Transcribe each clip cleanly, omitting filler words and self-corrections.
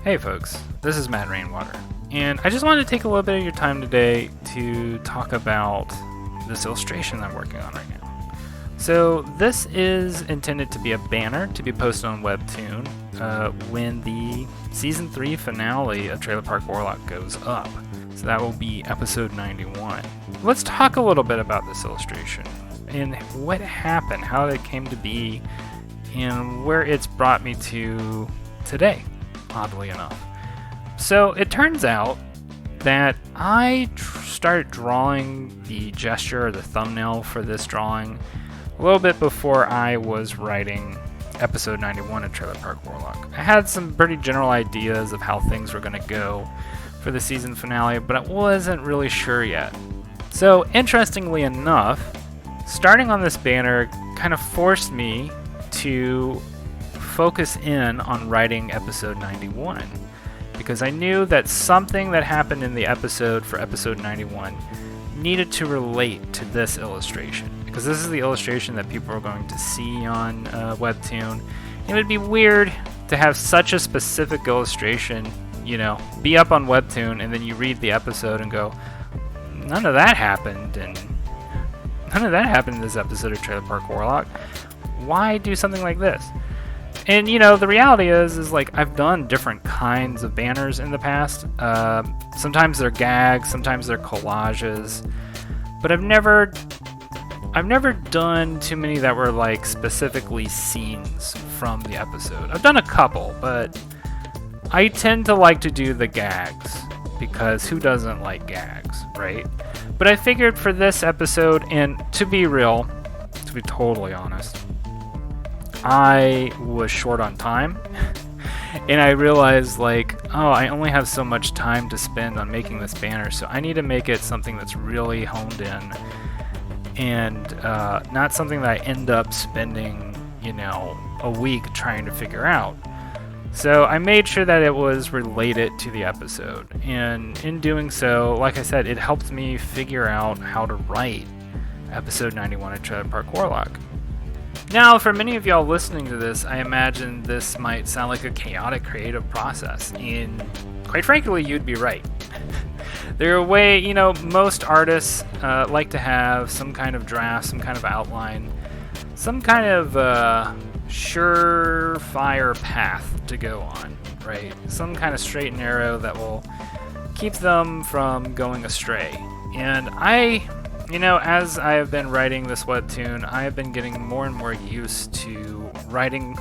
Hey folks, this is Matt Rainwater, and I just wanted to take a little bit of your time today to talk about this illustration I'm working on right now. So this is intended to be a banner to be posted on Webtoon when the Season 3 finale of Trailer Park Warlock goes up. So that will be episode 91. Let's talk a little bit about this illustration and what happened, how it came to be, and where it's brought me to today, oddly enough. So it turns out that I started drawing the gesture or the thumbnail for this drawing a little bit before I was writing episode 91 of Trailer Park Warlock. I had some pretty general ideas of how things were going to go for the season finale, but I wasn't really sure yet. So interestingly enough, starting on this banner kind of forced me to focus in on writing episode 91, because I knew that something that happened in the episode for episode 91 needed to relate to this illustration, because this is the illustration that people are going to see on Webtoon. It would be weird to have such a specific illustration, be up on Webtoon, and then you read the episode and go, none of that happened, and none of that happened in this episode of Trailer Park Warlock. Why do something like this? And the reality is like I've done different kinds of banners in the past. Sometimes they're gags, sometimes they're collages, but I've never done too many that were like specifically scenes from the episode. I've done a couple, but I tend to like to do the gags, because who doesn't like gags, right? But I figured for this episode, and to be real, to be totally honest, I was short on time, and I realized I only have so much time to spend on making this banner, so I need to make it something that's really honed in, and not something that I end up spending, a week trying to figure out. So I made sure that it was related to the episode, and in doing so, like I said, it helped me figure out how to write episode 91 of Trailer Park Warlock. Now, for many of y'all listening to this, I imagine this might sound like a chaotic creative process, and quite frankly, you'd be right. There are most artists like to have some kind of draft, some kind of outline, some kind of surefire path to go on, right? Some kind of straight and narrow that will keep them from going astray. And as I have been writing this webtoon, I have been getting more and more used to writing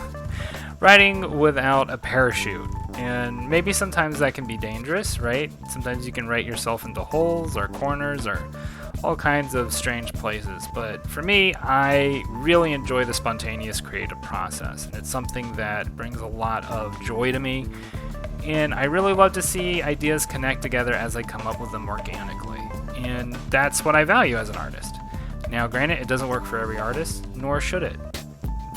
without a parachute. And maybe sometimes that can be dangerous, right? Sometimes you can write yourself into holes or corners or all kinds of strange places. But for me, I really enjoy the spontaneous creative process, and it's something that brings a lot of joy to me. And I really love to see ideas connect together as I come up with them organically. And that's what I value as an artist. Now, granted, it doesn't work for every artist, nor should it.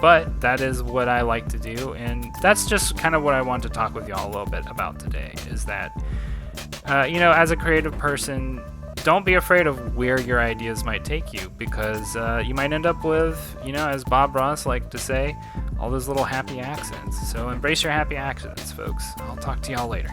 But that is what I like to do, and that's just kind of what I want to talk with y'all a little bit about today, is that, as a creative person, don't be afraid of where your ideas might take you, because you might end up with, as Bob Ross liked to say, all those little happy accidents. So embrace your happy accidents, folks. I'll talk to y'all later.